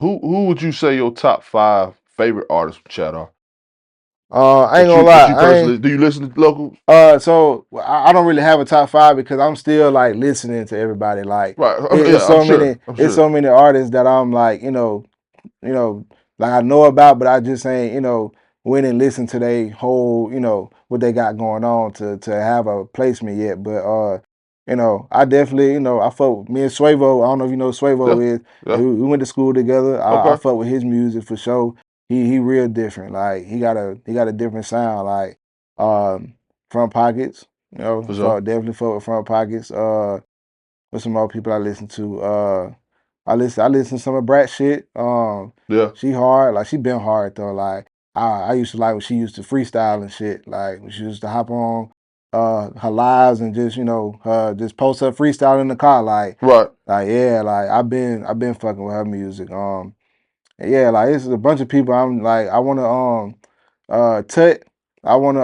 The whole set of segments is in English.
Who would you say your top 5 favorite artists from Chatt are? I ain't That gonna you that lie. you personally do you listen to local? So I don't really have a top 5 because I'm still like listening to everybody. Like Right. it's Yeah, I'm so sure. many, I'm it's sure. so many artists that I'm like, like I know about, but I just ain't, went and listened to they whole, what they got going on to have a placement yet. But I definitely, I fuck with me and Suavo. I don't know if you know who Yeah. Suavo is. Yeah. We went to school together. I Okay. fuck with his music for sure. He real different. Like he got a different sound. Like Front Pockets. For sure. Definitely fuck with Front Pockets. With some more people I listen to. I listen to some of Brat shit. Yeah. She hard, like she been hard though. Like I used to like when she used to freestyle and shit. Like when she used to hop on her lives and just just post her freestyle in the car. Right. Like yeah, like I've been fucking with her music. Yeah, like it's a bunch of people. I'm like I want to Tut. I want to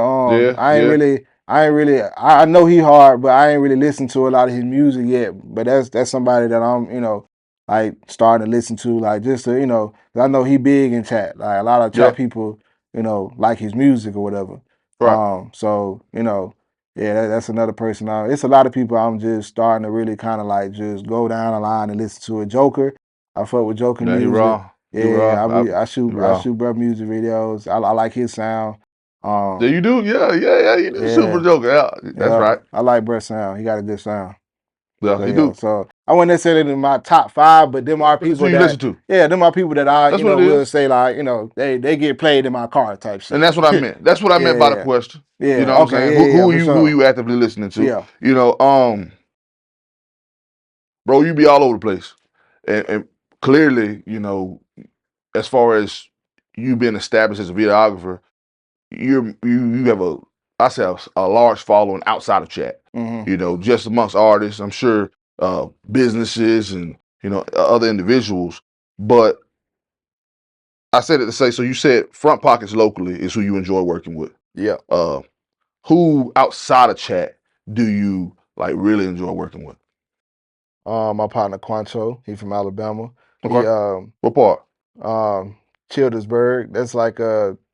Yeah. Yeah. I know he hard, but I ain't really listened to a lot of his music yet. But that's somebody that I'm like starting to listen to, like just to 'cause I know he big in chat. Like a lot of Yeah. chat people like his music or whatever. Right. So yeah, that's another person. It's a lot of people I'm just starting to really kind of like just go down the line and listen to. A Joker, I fuck with Joker Yeah, he music. raw. He Yeah, raw. I He shoot raw. bro music videos. I like his sound. Yeah, Um, you do? Yeah, yeah, yeah. You do Super yeah, Joker. Yeah. That's yeah, right. I like Brett sound. He got a good sound. Yeah, So he yeah, do. so I wouldn't necessarily in my top 5, but them are But that's who people you listen that to. them are people that I That's what it will is. say like they get played in my car type And shit. that's what I meant. That's what I meant by the Yeah, question. You yeah, know what I'm saying? okay, yeah, Who are for you who are sure. you actively listening to? Yeah, You know, bro, you be all over the place. And clearly, as far as you being established as a videographer, you have a large following outside of chat. hmm Just amongst artists, I'm sure businesses and other individuals. But I said it to say, so you said Front Pockets locally is who you enjoy working with. yeah. Uh, who outside of chat do you like really enjoy working with? My partner Quoncho, he from Alabama. He Okay. What part? um Childersburg. That's like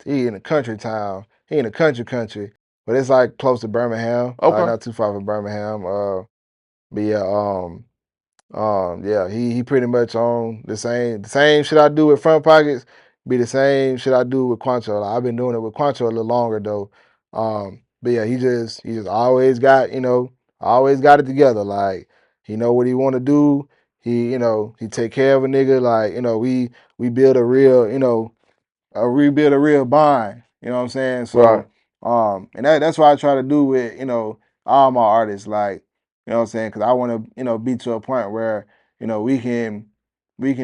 he in a country town. He in a country, but it's like close to Birmingham, like Okay. not too far from Birmingham. But yeah, yeah, he pretty much on the same shit I do with Front Pockets. Be the same shit I do with Quancho. Like, I've been doing it with Quancho a little longer though. But yeah, he just always got always got it together. Like he know what he want to do. He take care of a nigga. Like we build a real rebuild a real bond. You know what I'm saying? Right. So and that's what I try to do with all my artists. Like what I'm saying, because I want to be to a point where we can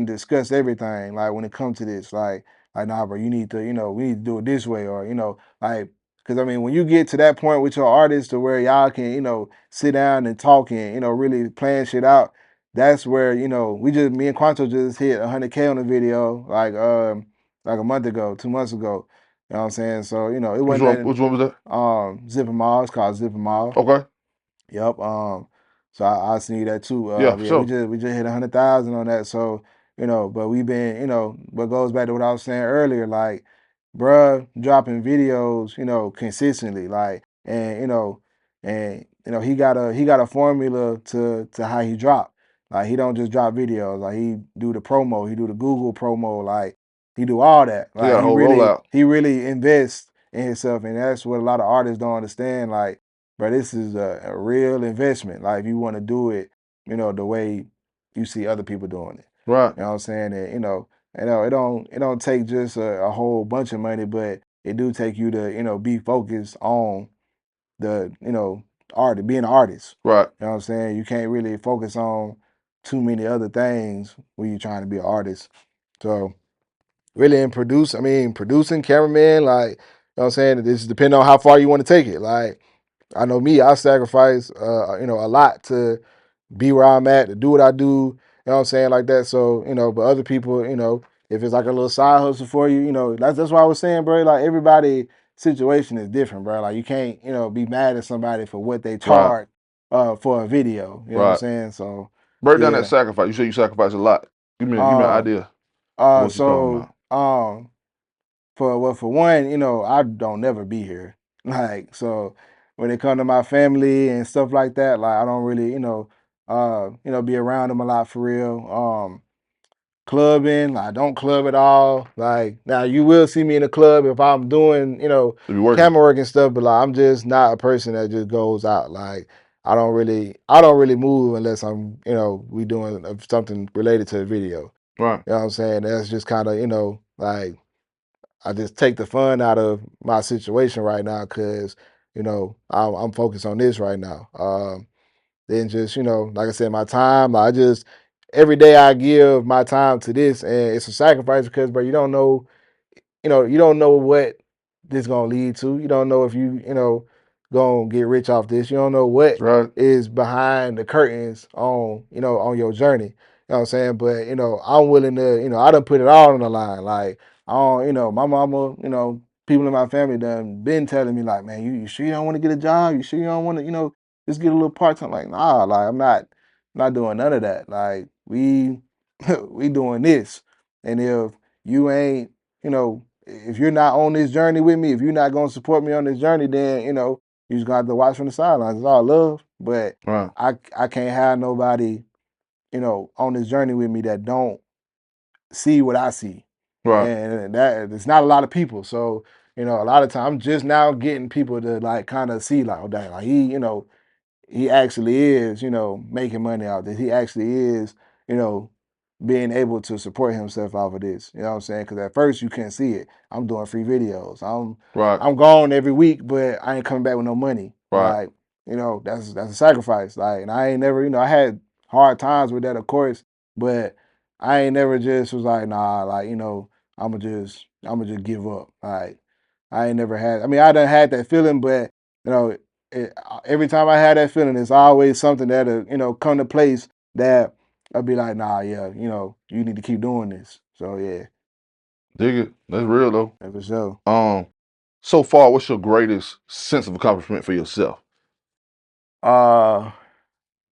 discuss everything. Like when it comes to this, like nah, bro, you need to we need to do it this way, or like. Because I mean, when you get to that point with your artists to where y'all can, sit down and talk and, really plan shit out, that's where, me and Quanto just hit 100K on the video, like a month ago, 2 months ago. You know what I'm saying? So, it Which wasn't one? nothing. Which one was that? Zipping Mall. It's called Zipping Mall. Okay. Yep. So I seen that too. Yeah, for Yeah, we sure. just hit 100,000 on that. So, but we've been, what goes back to what I was saying earlier, like, bruh, dropping videos, consistently, like, and he got a formula to how he drop. Like he don't just drop videos. Like he do the promo, he do the Google promo, like he do all that. He Like got a whole rollout. he really invests in himself, and that's what a lot of artists don't understand. Like, bro, this is a real investment. Like if you want to do it, the way you see other people doing it. Right. You know what I'm saying? And it don't take just a whole bunch of money, but it do take you to, be focused on the, art, being an artist. Right. You know what I'm saying? You can't really focus on too many other things when you're trying to be an artist. So really producing, cameraman, like, what I'm saying? This depends on how far you want to take it. Like, I know me, I sacrifice a lot to be where I'm at, to do what I do, you know what I'm saying, like that. So, but other people, if it's like a little side hustle for you, that's why I was saying, bro, like everybody situation is different, bro. Like you can't, be mad at somebody for what they Right. charge for a video. You know what I'm Right. saying? So Break down that yeah. sacrifice. You say you sacrifice a lot. Give me an Um idea. What you talking So about? for one, I don't never be here. Like, so when it come to my family and stuff like that, like I don't really, be around them a lot for real. Clubbing, I don't club at all. Like now you will see me in the club if I'm doing, If you working. camera work and stuff, but like I'm just not a person that just goes out. Like I don't really move unless I'm, we doing something related to the video. Right. You know what I'm saying? That's just kind of, like I just take the fun out of my situation right now because, I'm focused on this right now. Then just, like I said, my time, I just every day I give my time to this and it's a sacrifice because, bro, you don't know what this gonna lead to. You don't know if gonna get rich off this. You don't know what Right. is behind the curtains on your journey. You know what I'm saying? But, I'm willing to, I done put it all on the line. Like, I don't, my mama, people in my family done been telling me, like, man, you sure you don't want to get a job? You sure you don't want to, just get a little part-time? Like, nah, like I'm not doing none of that. Like, we we doing this. And if you ain't, if you're not on this journey with me, if you're not gonna support me on this journey, then you just gonna have to watch from the sidelines. It's all love, but Right. I can't have nobody on this journey with me that don't see what I see, Right. and that it's not a lot of people. So a lot of times I'm just now getting people to like kind of see like, oh, dang, like he actually is, making money out of this. He actually is, you know, being able to support himself off of this. You know what I'm saying? Because at first you couldn't see it. I'm doing free videos. Right. I'm gone every week, but I ain't coming back with no money. Right. Like, that's a sacrifice. Like, and I ain't never, I had hard times with that, of course, but I ain't never just was like, nah, like, I'm gonna just give up. Like, I ain't never had. I mean, I done had that feeling, but you know, every time I had that feeling, it's always something that'll, come to place that I'll be like, nah, yeah, you need to keep doing this. So yeah, Dig it. That's real though. for sure. So far, what's your greatest sense of accomplishment for yourself? Uh,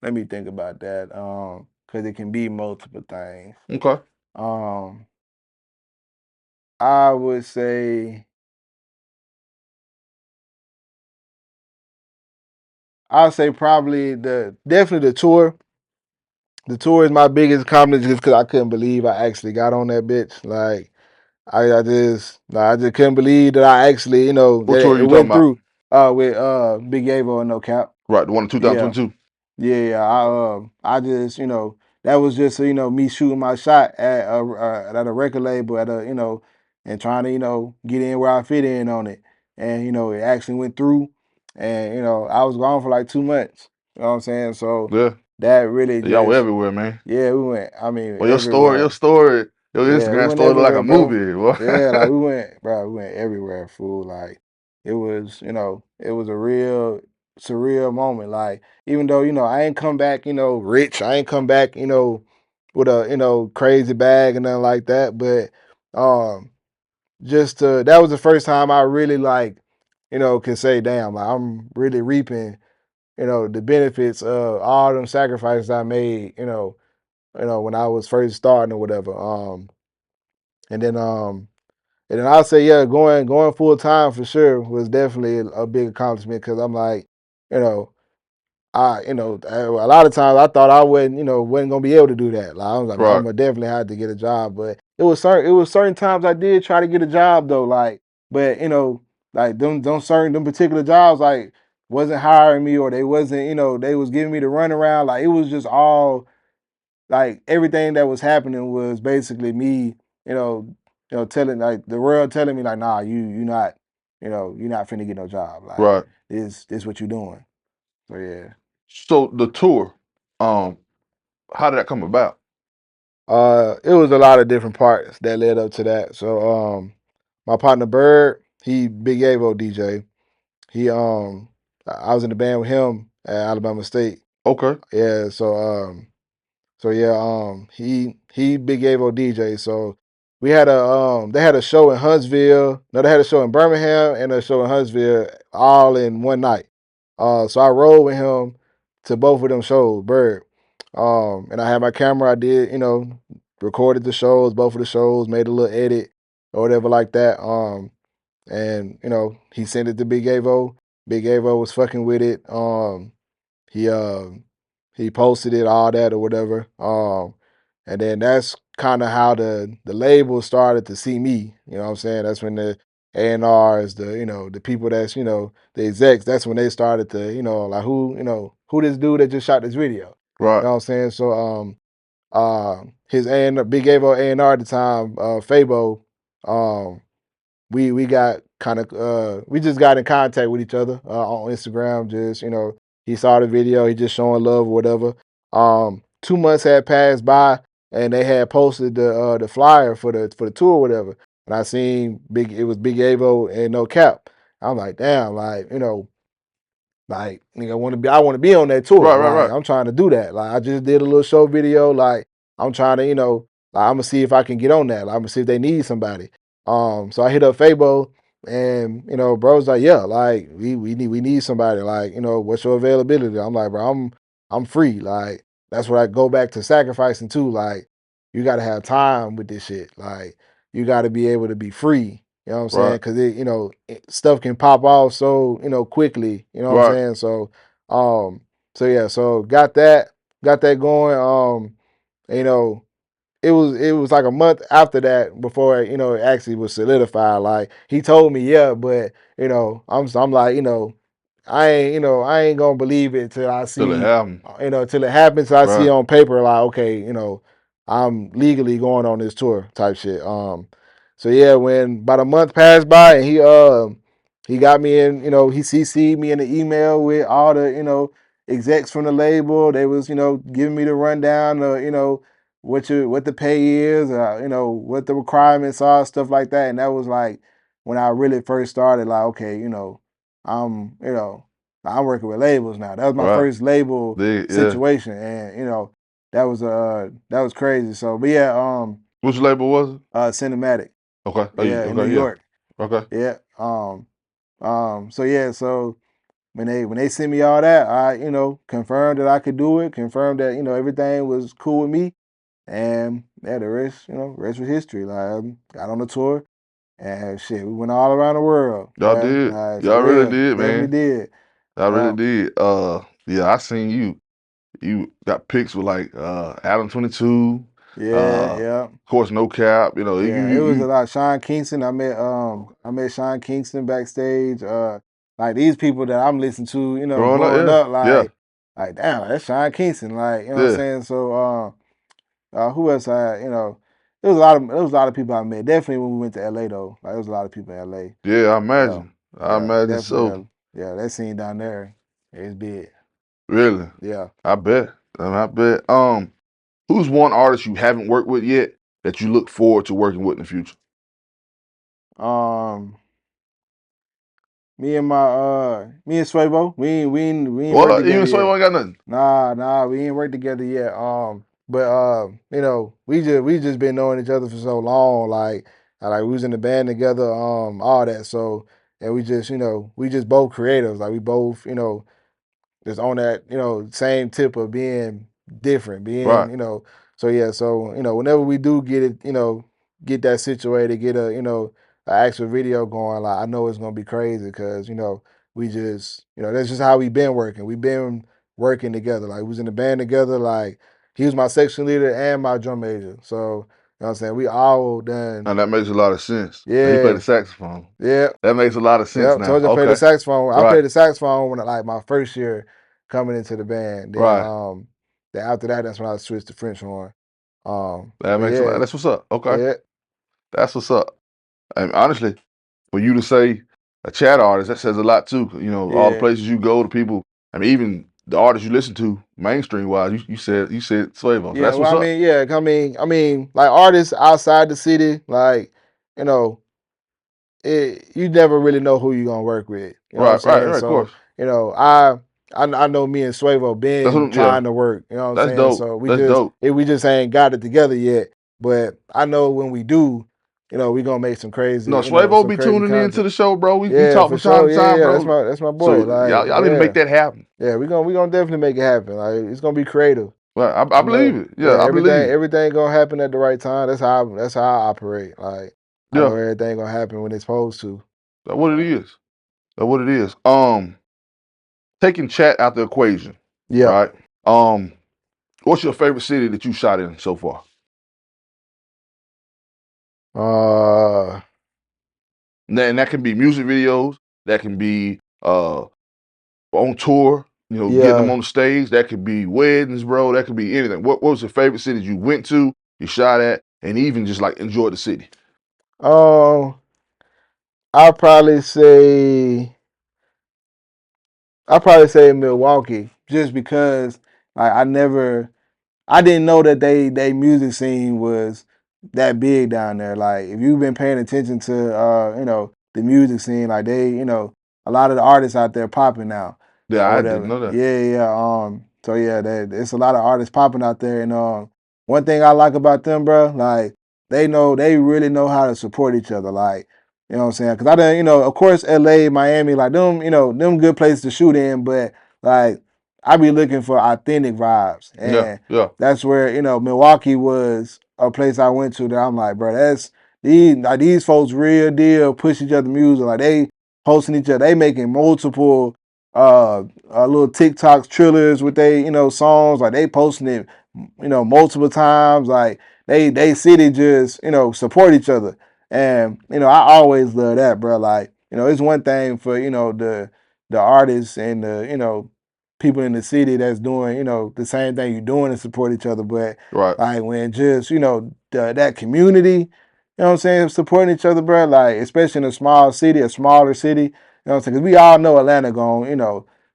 Let me think about that. Because it can be multiple things. Okay. Um, I would say, probably definitely the tour. The tour is my biggest accomplishment just because I couldn't believe I actually got on that bitch. Like, I just couldn't believe that I actually, What that tour are it you talking went about? through with Big Yavo and No Cap. Right, the one in Yeah. 2022. Yeah. I just, that was just me shooting my shot at a record label and trying to, get in where I fit in on it. And, it actually went through and, I was gone for like 2 months. You know what I'm saying? So Yeah. that really Y'all were just everywhere, man. yeah, we went, I mean, Well, your everywhere. story, your Yeah, we Instagram went story look like everywhere, a bro. movie, boy. Yeah, like we went everywhere, fool. Like it was, it was a real surreal moment. Like even though, I ain't come back, rich. I ain't come back, with a, crazy bag and nothing like that. But that was the first time I really like, can say, damn, like, I'm really reaping, the benefits of all them sacrifices I made, when I was first starting or whatever. And then I'll say, yeah, going full time for sure was definitely a big accomplishment because I'm like, you know, a lot of times I thought I wasn't gonna be able to do that. Like I was like, man, I'm Right. gonna definitely have to get a job. But it was certain times I did try to get a job though, like, but like them particular jobs like wasn't hiring me or they wasn't, they was giving me the runaround. Like it was just all like everything that was happening was basically me, telling like the world telling me like, nah, you not, you're not finna get no job. Like Right. this what you doing. So yeah. So the tour, um, how did that come about? It was a lot of different parts that led up to that. So my partner Bird, he Big Yavo DJ. He I was in the band with him at Alabama State. Okay. Yeah, so yeah, he Big Avo DJ. So we had they had a show in Huntsville. No, they had a show in Birmingham and a show in Huntsville all in one night. So I rode with him to both of them shows, Bird. And I had my camera. I did, recorded the shows, both of the shows, made a little edit or whatever like that. And he sent it to Big Yavo. Big Yavo was fucking with it. He he posted it, all that or whatever. And then that's kind of how the label started to see me. You know what I'm saying? That's when the A&Rs, the people that's, the execs, that's when they started to, like who this dude that just shot this video. Right. You know what I'm saying? So his Big Avo A&R at the time, Fabo, we got kind of we just got in contact with each other on Instagram. Just he saw the video, he just showing love or whatever. 2 months had passed by, and they had posted the flyer for the tour or whatever. And I seen it was Big Avo and No Cap. I'm like, damn, like like nigga, I want to be on that tour. Like I'm trying to do that. Like I just did a little show video. Like I'm trying to, like I'm gonna see if I can get on that. Like, I'm gonna see if they need somebody. So I hit up Fabo, and bro's like, yeah, like we need somebody. Like, what's your availability? I'm like, bro, I'm free. Like that's what I go back to sacrificing too. Like you got to have time with this shit. Like you got to be able to be free. You know what I'm saying? Because stuff can pop off so quickly. You know what I'm saying? So yeah, so got that going. It was like a month after that before it actually was solidified. Like he told me, yeah, but I'm like, I ain't gonna believe it till I see, Till it happened. Till it happens. Till I see on paper, like, okay, I'm legally going on this tour type shit. So yeah, when about a month passed by, and he got me in, he CC'd me in the email with all the execs from the label. They was giving me the rundown of what the pay is, what the requirements are, stuff like that. And that was like when I really first started. Like, okay, I'm I'm working with labels now. That was my first label situation, and that was crazy. So, but yeah, which label was it? Cinematic. Okay. Yeah, in New York. Okay. Yeah. So yeah, so when they sent me all that, I confirmed that I could do it, confirmed that everything was cool with me, and yeah, the rest rest was history. Like I got on the tour, and shit, we went all around the world. Y'all did. Y'all really did, man. Definitely did. Y'all really did. Yeah, I seen you. You got pics with like Adam 22. Yeah. Of course, No Cap. It was a lot. Sean Kingston. I met Sean Kingston backstage. Like these people that I'm listening to, growing up, like damn, that's Sean Kingston. Like, you know what I'm saying? So who else there was a lot of people I met. Definitely when we went to LA though. Like there was a lot of people in LA. Yeah, I imagine. I imagine so. Yeah, that scene down there is big. Really? Yeah. I bet. Who's one artist you haven't worked with yet that you look forward to working with in the future? Me and Swavo, we ain't Well, worked together even yet. Swavo ain't got nothing. Nah, we ain't worked together yet. But we just been knowing each other for so long. Like we was in the band together, all that. So, and we just both creatives. Like we both, just on that, same tip of being different, being, so yeah, so whenever we do get it, get that situated, get a, an actual video going, like I know it's gonna be crazy because we just, that's just how we been working. We've been working together. Like we was in the band together. Like he was my section leader and my drum major. So you know what I'm saying, we all done. And that makes a lot of sense. Yeah, he played the saxophone. Yeah, that makes a lot of sense now. Told you I played the saxophone. I played the saxophone when like my first year coming into the band. Then then after that, that's when I switched to French horn. That makes a lot. That's what's up. Okay. Yeah. That's what's up. And honestly, for you to say a Chatt artist, that says a lot too. All the places you go, the people. I mean, even the artists you listen to, mainstream wise, you said Swavo. Yeah, that's what's up. I mean, like artists outside the city, like you never really know who you're gonna work with. You know what I'm saying? Right, so, of course. I know me and Swavo been trying to work. You know what I'm saying? Dope. So Dope. We just ain't got it together yet. But I know when we do, we gonna make some crazy. No, Swavo be tuning into the show, bro. We talk from time to time, bro. That's my boy. So y'all need to make that happen. Yeah, we gonna definitely make it happen. Like it's gonna be creative. Well, I You believe know, it. Yeah, I believe it. everything gonna happen at the right time. That's how I operate. Like I know Yeah, everything gonna happen when it's supposed to. that's what it is. That's what it is. Taking chat out the equation, Yeah. right? What's your favorite city that you shot in so far? Uh And that can be music videos. That can be on tour. You know, getting them yeah. on the stage. That could be weddings, bro. That could be anything. What was your favorite city you went to, you shot at, and even just like enjoyed the city? Um I'll probably say Milwaukee, just because like I didn't know that they music scene was that big down there. Like if you've been paying attention to the music scene, like a lot of the artists out there popping now Yeah, or I didn't whatever. know that. Yeah, yeah. So yeah, it's a lot of artists popping out there, and one thing I like about them, bro, like they really know how to support each other. Like you know what I'm saying? Because I done, of course, L.A., Miami, like them, them good places to shoot in, but like I be looking for authentic vibes, Yeah, and yeah, that's where Milwaukee was a place I went to that I'm like, bro, that's these folks real deal push each other music, like they posting each other, they making multiple little TikToks, trillers with they songs, like they posting it multiple times, like they city just support each other, and I always love that, bro. Like it's one thing for the artists and the people in the city that's doing, the same thing you're doing to support each other. But right, like when just, that community, what I'm saying, supporting each other, bro, like especially in a small city, a smaller city, what I'm saying? Because we all know Atlanta going,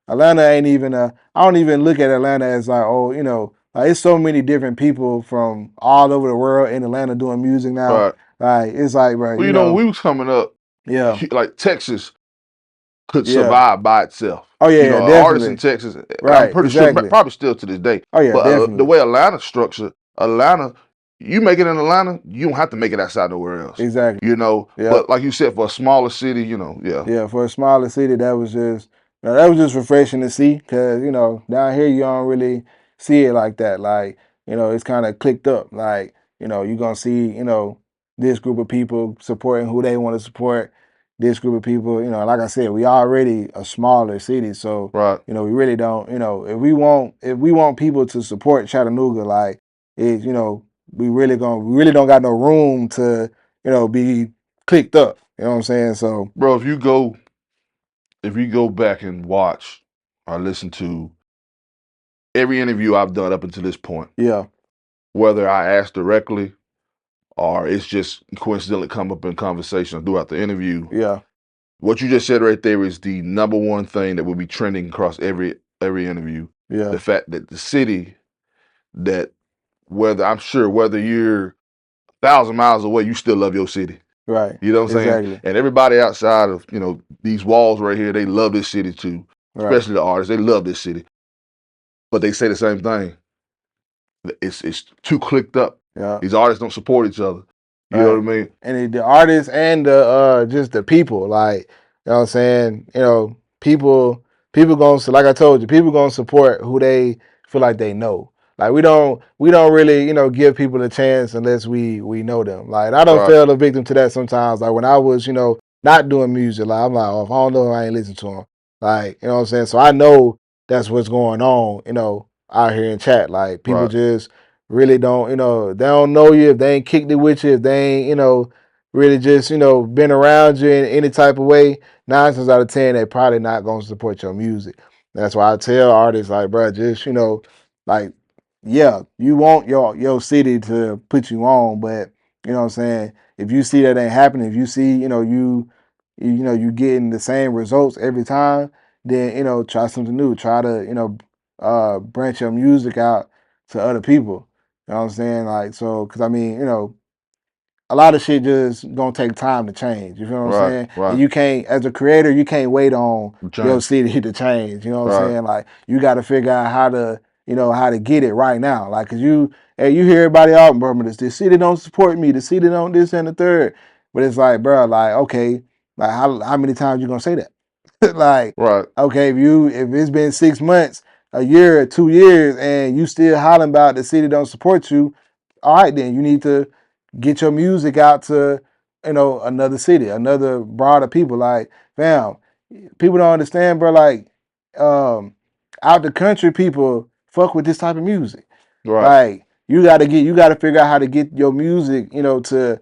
Atlanta ain't even I don't even look at Atlanta as like, oh, like it's so many different people from all over the world in Atlanta doing music now. right. Like it's like, bro, Well, you know, when we was coming up, yeah, like Texas could yeah. survive by itself. Oh yeah, You know, yeah, an artist in definitely. Texas, I'm Right, pretty sure, exactly. probably still to this day. Oh yeah, But the definitely. way Atlanta's structured, Atlanta, you make it in Atlanta, you don't have to make it outside nowhere else. Exactly. You know, Yep. but like you said, for a smaller city, you know, yeah, Yeah, for a smaller city, that was just refreshing to see because down here you don't really see it like that. Like it's kind of clicked up. Like you're gonna see this group of people supporting who they want to support. This group of people, like I said, we already a smaller city, so right, we really don't. If we want people to support Chattanooga, like it, we really don't got no room to be clicked up. You know what I'm saying? So bro. If you go back and watch or listen to every interview I've done up until this point, yeah, whether I ask directly or it's just coincidentally come up in conversation throughout the interview, yeah, what you just said right there is the number one thing that will be trending across every interview. yeah, The fact that the city that whether you're 1,000 miles away, you still love your city. right, You know what I'm saying? exactly, And everybody outside of these walls right here, they love this city too. right, Especially the artists, they love this city. But they say the same thing. It's too clicked up. yeah. These artists don't support each other. You know what I Right. mean? And the artists and the just the people, like, what I'm saying, people going to, like I told you, people going to support who they feel like they know. Like we don't really, give people a chance unless we know them. Like I don't Right, fell a victim to that sometimes. Like when I was, not doing music, like I'm like, oh, if I don't know him, I ain't listen to him. Like, what I'm saying? So I know that's what's going on, out here in chat. Like people right, just really don't, they don't know you if they ain't kicked it with you, if they ain't, really just, been around you in any type of way. 9 times out of 10, they probably not gonna support your music. That's why I tell artists like, bro, just, like, yeah, you want your city to put you on, but you know what I'm saying? If you see that ain't happening, if you see, you getting the same results every time, then try something new. Try to, branch your music out to other people. You know what I'm saying? Like, so, because I mean, a lot of shit just gonna take time to change. You feel what I'm right, saying? And right. you can't, as a creator, you can't wait on your Change. city to change. You know what I'm Right, saying? Like, you got to figure out how to get it right now. Like, cause hey, you hear everybody out, bro, the city don't support me. The city don't this and the third. But it's like, bro, like, okay, like how many times you gonna say that? Like, right, okay, if it's been 6 months, a year or 2 years and you still hollering about the city don't support you, all right, then you need to get your music out to, another city, another broader people. Like, fam, people don't understand, bro. Like, out the country, people fuck with this type of music. Right. Like, you gotta figure out how to get your music, to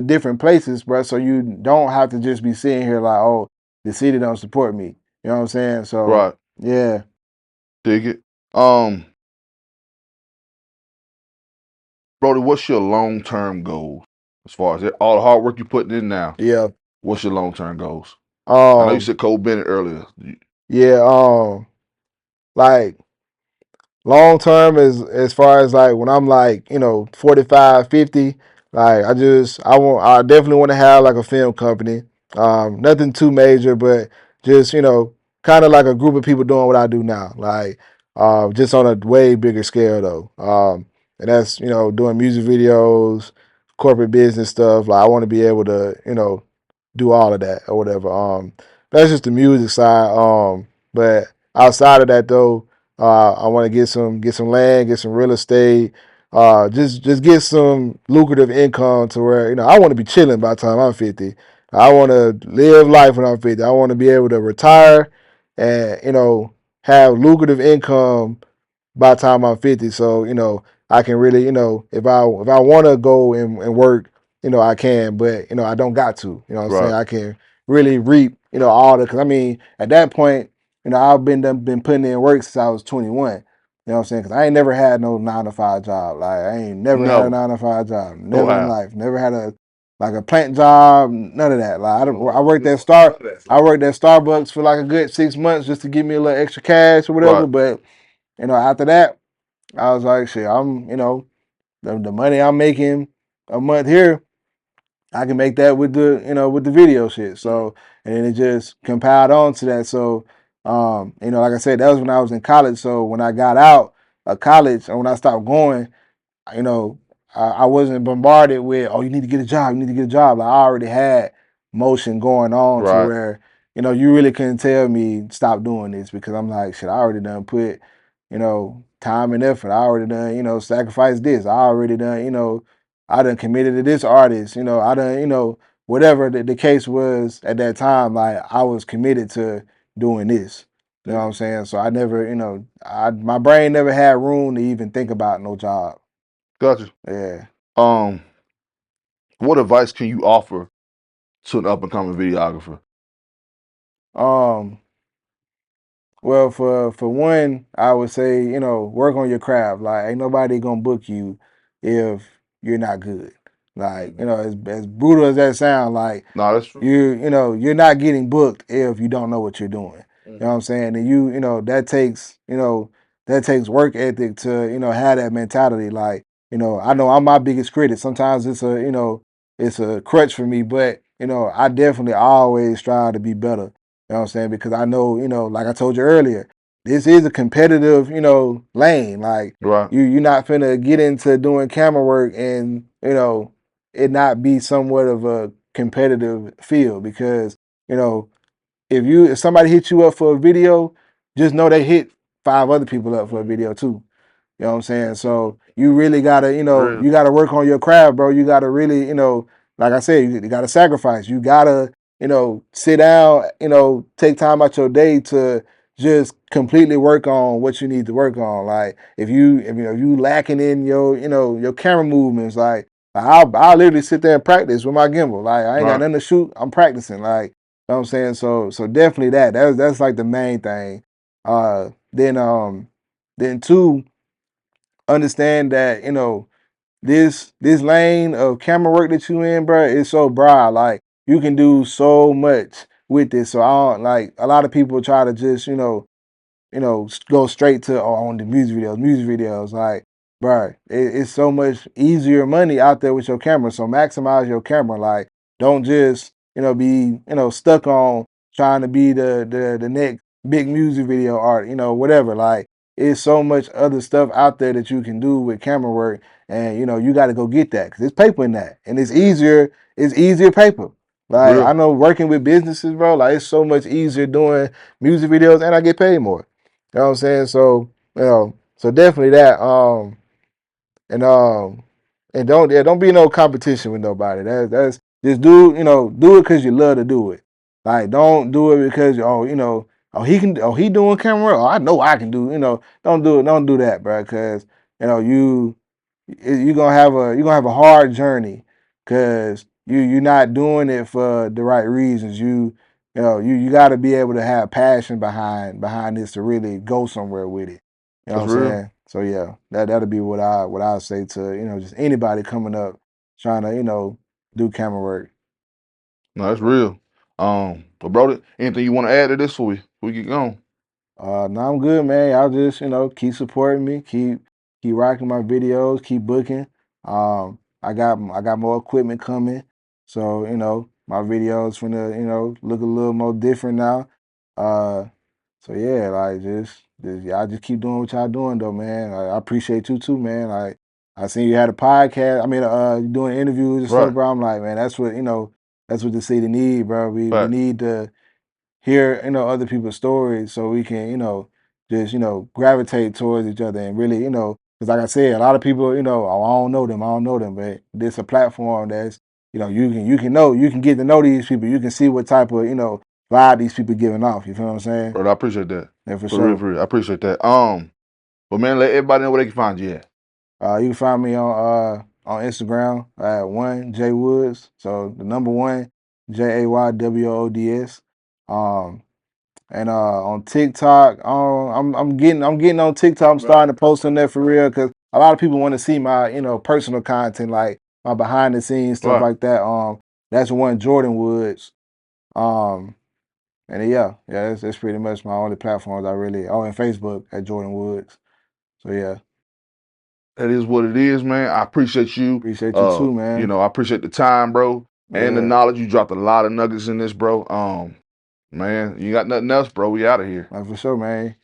different places, bro. So you don't have to just be sitting here like, oh, the city don't support me. You know what I'm saying? So Right. yeah. Dig it. Brody, what's your long-term goal as far as all the hard work you're putting in now? Yeah. What's your long-term goals? I know you Um, said Cole Bennett earlier. yeah, like long term as far as like when I'm like, 45, 50, like I definitely want to have like a film company. Nothing too major, but just, kind of like a group of people doing what I do now. Like just on a way bigger scale though. And that's, doing music videos, corporate business stuff. Like I want to be able to, do all of that or whatever. That's just the music side. But outside of that though, I want to get some land, get some real estate, just get some lucrative income to where I want to be chilling by the time I'm 50. I want to live life when I'm 50. I want to be able to retire and have lucrative income by the time I'm 50. So, I can really, if I want to go and work, I can, but, I don't got to, you know what I'm saying? Right. I can really reap, all the, cause I mean, at that point, I've been putting in work since I was 21. You know what I'm saying? Cause I ain't never had no 9 to 5 job. Like I ain't never had a Never. 9 to 5 job. No Never in how. life. Never had a plant job. None of that. Like I worked at Starbucks for like a good 6 months just to give me a little extra cash or whatever. Right. But after that, I was like, shit, I'm, the money I'm making a month here, I can make that with the video shit. So, and then it just compiled on to that. So, like I said, that was when I was in college. So when I got out of college and when I stopped going, you know, I wasn't bombarded with, oh, you need to get a job, you need to get a job. Like, I already had motion going on to Right. where, you really couldn't tell me stop doing this because I'm like, shit, I already done put, time and effort. I already done, sacrificed this. I already done, I done committed to this artist, I done, whatever the case was at that time, like I was committed to doing this. You know what I'm saying? So I never, my brain never had room to even think about no job. Gotcha. Yeah. What advice can you offer to an up-and-coming videographer? Um, well, for one, I would say, work on your craft. Like, ain't nobody gonna book you if you're not good. Like, as brutal as that sound, like No, that's true. you're not getting booked if you don't know what you're doing. You know what I'm saying? And that takes work ethic to, have that mentality. Like, I know I'm my biggest critic. Sometimes it's a crutch for me, but I definitely always strive to be better. You know what I'm saying? Because I know, like I told you earlier, this is a competitive, lane. Like Right. you're not finna get into doing camera work and, it not be somewhat of a competitive field because, you know, if somebody hits you up for a video, just know they hit 5 other people up for a video too. You know what I'm saying? So you really gotta, Real. you gotta work on your craft, bro. You gotta really, like I said, you gotta sacrifice. You gotta, sit down, take time out your day to just completely work on what you need to work on. Like if you lacking in your, your camera movements, like I'll literally sit there and practice with my gimbal. Like I ain't got Right. nothing to shoot, I'm practicing. Like you know what I'm saying? So definitely that's like the main thing. Then two, understand that this lane of camera work that you in, bro, is so broad. Like you can do so much with this. So I don't like a lot of people try to just go straight to on the music videos. Like, bro, it's so much easier money out there with your camera. So maximize your camera. Like, don't just be stuck on trying to be the next big music video art. Whatever. Like, it's so much other stuff out there that you can do with camera work, and you got to go get that because it's paper in that, and it's easier. It's easier paper. Like I Real. know working with businesses, bro. Like it's so much easier doing music videos, and I get paid more. You know what I'm saying? So, so definitely that. And don't be no competition with nobody. That's just do it because you love to do it. Like don't do it because he doing camera. Oh, I know I can do. Don't do that, bro. Because you're gonna have a hard journey because you're not doing it for the right reasons. You got to be able to have passion behind this to really go somewhere with it. You know what That's I'm real. saying? So yeah, that'll be what I say to just anybody coming up trying to do camera work. No, that's real. But bro, anything you want to add to this before we get going? No, I'm good, man. Y'all just keep supporting me, keep rocking my videos, keep booking. I got more equipment coming, so my videos finna look a little more different now. Uh, so yeah, like just y'all just keep doing what y'all doing though, man. I appreciate you too, man. Like I seen you had a podcast. I mean, you doing interviews and stuff, Right. bro. I'm like, man, that's what the city need, bro. We Facts. need to hear other people's stories so we can just gravitate towards each other and really because like I said, a lot of people oh, I don't know them, but this a platform that's you can get to know these people, you can see what type of vibe these people giving off. You feel what I'm saying? Bro, I appreciate that. Yeah, for For real, sure. for real. I appreciate that. But man, let everybody know where they can find you at. You can find me on Instagram at 1J Woods. So the number 1 JAYWOODS. Um And on TikTok, I'm getting on TikTok. I'm starting to post on there for real because a lot of people want to see my personal content, like my behind the scenes stuff Right. like that. That's one Jordan Woods. Um, and yeah, that's pretty much my only platforms I really. Oh, and Facebook at Jordan Woods. So yeah, That is what it is, man. I appreciate you. appreciate you too, man. I appreciate the time, bro, and the Yeah, knowledge. You dropped a lot of nuggets in this, bro. Man, you got nothing else, bro. We out of here. like for sure, man.